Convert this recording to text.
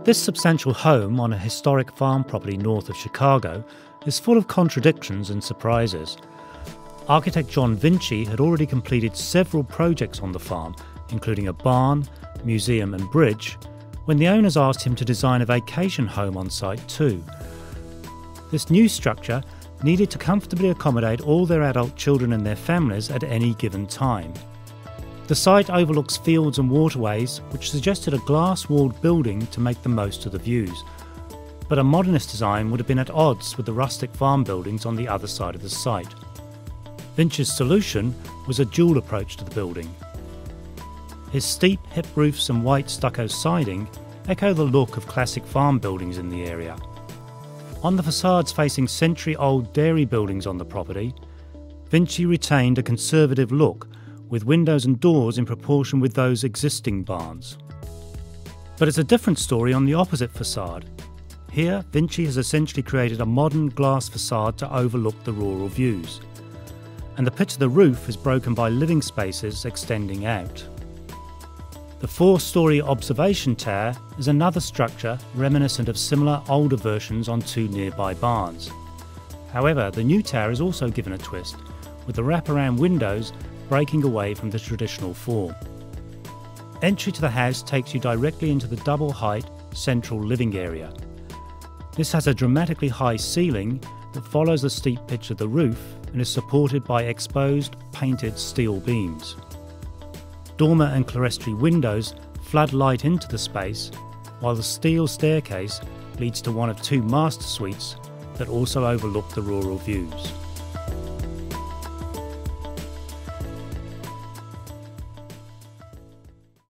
This substantial home on a historic farm property north of Chicago is full of contradictions and surprises. Architect John Vinci had already completed several projects on the farm, including a barn, museum and bridge, when the owners asked him to design a vacation home on site too. This new structure needed to comfortably accommodate all their adult children and their families at any given time. The site overlooks fields and waterways, which suggested a glass-walled building to make the most of the views. But a modernist design would have been at odds with the rustic farm buildings on the other side of the site. Vinci's solution was a dual approach to the building. His steep hip roofs and white stucco siding echo the look of classic farm buildings in the area. On the facades facing century-old dairy buildings on the property, Vinci retained a conservative look, with windows and doors in proportion with those existing barns. But it's a different story on the opposite facade. Here, Vinci has essentially created a modern glass facade to overlook the rural views. And the pitch of the roof is broken by living spaces extending out. The 4-storey observation tower is another structure reminiscent of similar older versions on 2 nearby barns. However, the new tower is also given a twist, with the wraparound windows breaking away from the traditional form. Entry to the house takes you directly into the double-height central living area. This has a dramatically high ceiling that follows the steep pitch of the roof and is supported by exposed, painted steel beams. Dormer and clerestory windows flood light into the space, while the steel staircase leads to one of 2 master suites that also overlook the rural views.